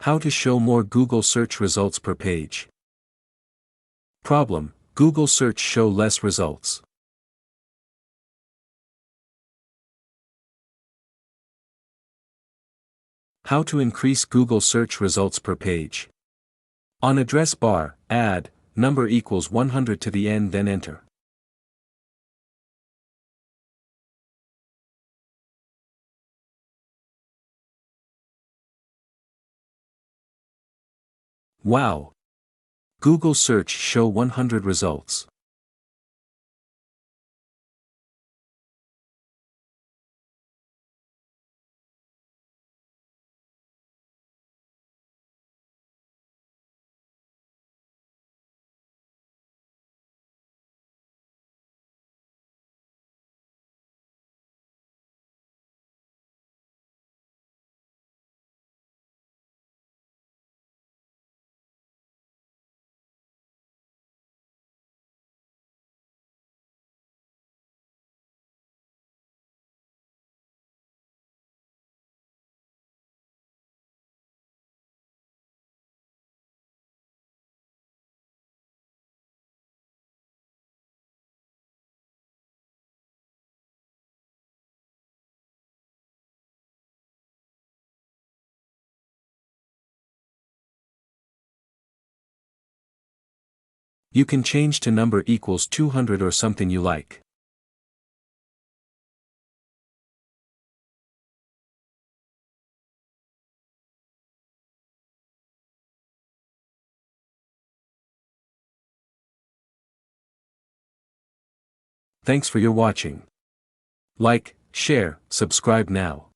How to show more Google search results per page. Problem: Google search show less results. How to increase Google search results per page. On address bar, add number equals 100 to the end, then enter. Wow! Google search show 100 results. You can change to number equals 200 or something you like. Thanks for your watching. Like, share, subscribe now.